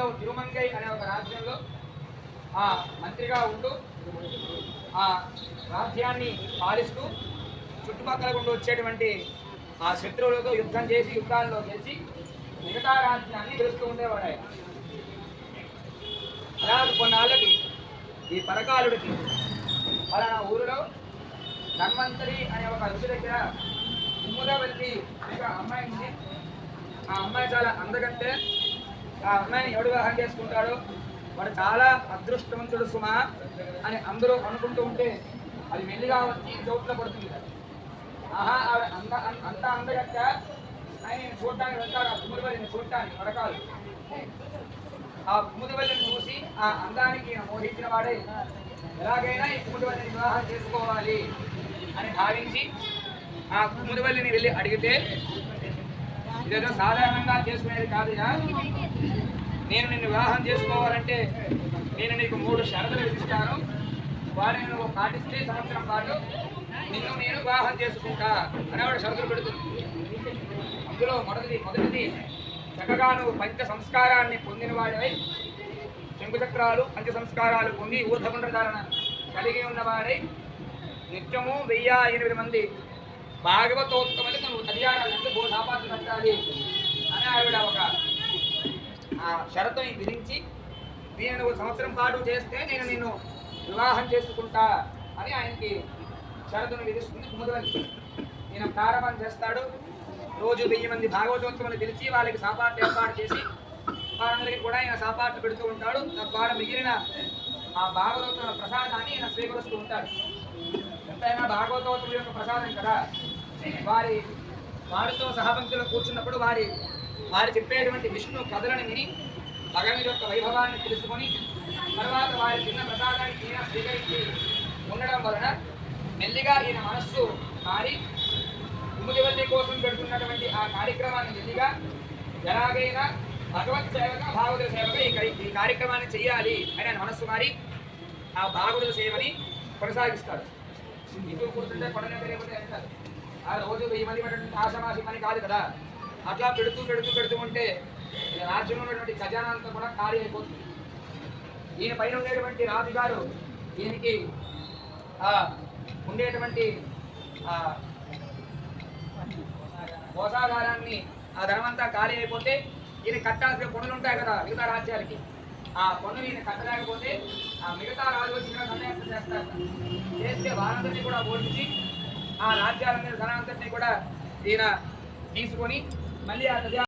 అందులో తిరుమంగై అనే ఒక రాజ్యంలో మంత్రిగా ఉంటూ ఆ రాజ్యాన్ని పాలిస్తూ చుట్టుపక్కల గుండా వచ్చేటువంటి ఆ శత్రువులతో యుద్ధం చేసి యుద్ధాల్లో గెలిచి మిగతా రాజ్యాన్ని గెలుస్తూ ఉండేవాడు ఆయన. అలాగే కొన్నాళ్ళకి ఈ పరకాలుడికి పలానా ఊరిలో ధన్వంతరి అనే ఒక ఋషి దగ్గర కుముదవల్లి ఒక అమ్మాయి ఉంది. ఆ అమ్మాయి చాలా అందగంటే ఆ అమ్మాయిని ఎవడు వివాహం చేసుకుంటాడో వాడు చాలా అదృష్టవంతుడు సుమా అని అందరూ అనుకుంటూ ఉంటే అది మెల్లిగా వచ్చి చోట్ల పడుతుంది. ఆహా ఆవిడ అంత అందగట్ట ఆయన చూడటానికి వెళ్తాడు. ఆ కుముదవల్లిని చూడటానికి పరకాలు ఆ కుముదవల్లిని చూసి ఆ అందానికి మోహించిన వాడే ఎలాగైనా ఈ కుముదవల్లిని వివాహం చేసుకోవాలి అని భావించి ఆ కుముదవల్లిని వెళ్ళి అడిగితే ఇదేదో సాధారణంగా చేసుకునేది కాదుగా, నేను నిన్ను వివాహం చేసుకోవాలంటే నేను నీకు 3 షరతులు విధిస్తాను, వాటిని నువ్వు పాటిస్తే సంవత్సరం పాటు నిన్ను నేను వివాహం చేసుకుంటా అనేవాడు షరతులు పెడుతుంది. అందులో మొదటిది చక్కగా నువ్వు పంచ సంస్కారాన్ని పొందిన వాడివై శంకుచక్రాలు పంచ సంస్కారాలు పొంది ఊర్ధపుండ్రధారణ కలిగి ఉన్నవాడై నిత్యము 1008 మంది భాగవతోత్తమని నువ్వు కళ్యాణాలంటే గోధాపాత్ర కట్టాలి అని ఆవిడ ఒక షరతుని విధించి దీన్ని నువ్వు సంవత్సరం పాటు చేస్తే నేను నిన్ను వివాహం చేసుకుంటా అని ఆయనకి షరతును విధిస్తుంది కుముదవల్లి. ఈయన ప్రారంభం చేస్తాడు. రోజు 1000 మంది భాగవతోత్తమని పిలిచి వాళ్ళకి సాపాట్లు ఏర్పాటు చేసి వారందరికీ కూడా ఈయన సాపాట్లు పెడుతూ ఉంటాడు. తద్వారా మిగిలిన ఆ భాగవతోత్తమ ప్రసాదాన్ని ఈయన స్వీకరిస్తూ ఉంటాడు. ఎంతైనా భాగవతోత్తముల యొక్క ప్రసాదం కదా. వారితో సహపంక్తిలో కూర్చున్నప్పుడు వారి చెప్పేటువంటి విష్ణు కథలను విని భగవంతుడి యొక్క వైభవాన్ని తెలుసుకొని తర్వాత వారి చిన్న ప్రసాదాన్ని ఈయన స్వీకరించి ఉండడం వలన మెల్లిగా ఈయన మనస్సు మారి కుముదవల్లి కోసం పెడుతున్నటువంటి ఆ కార్యక్రమాన్ని మెల్లిగా ఎలాగైనా భగవత్ సేవగా భాగవత సేవగా ఈ కార్యక్రమాన్ని చెయ్యాలి అని ఆయన మనస్సు మారి ఆ భాగవత సేవని కొనసాగిస్తాడు. ఇంట్లో కూర్చుంటే కొడనే తెలియకపోతే అంటారు. ఆ రోజు 1000 మంది పడినటువంటి ఆశమాసి పని కాదు కదా. అట్లా పెడుతూ ఉంటే రాజ్యంలో ఉన్నటువంటి ఖజానాంతా కూడా ఖాళీ అయిపోతుంది. ఈయన పైన ఉండేటువంటి రాజుగారు ఈయనకి ఉండేటువంటి కోసాగారాన్ని ఆ ధనమంతా ఖాళీ అయిపోతే ఈయన కట్టాల్సిన పన్నులు ఉంటాయి కదా మిగతా రాజ్యాలకి. ఆ పన్నులు ఈయన కట్టలేకపోతే ఆ మిగతా రాజు వచ్చి సందేహం చేస్తారు. చేస్తే వారందరినీ కూడా ఓడించి ఆ రాజ్యాలన్నీ ధనాంతటినీ కూడా ఈయన తీసుకొని మళ్ళీ ఆ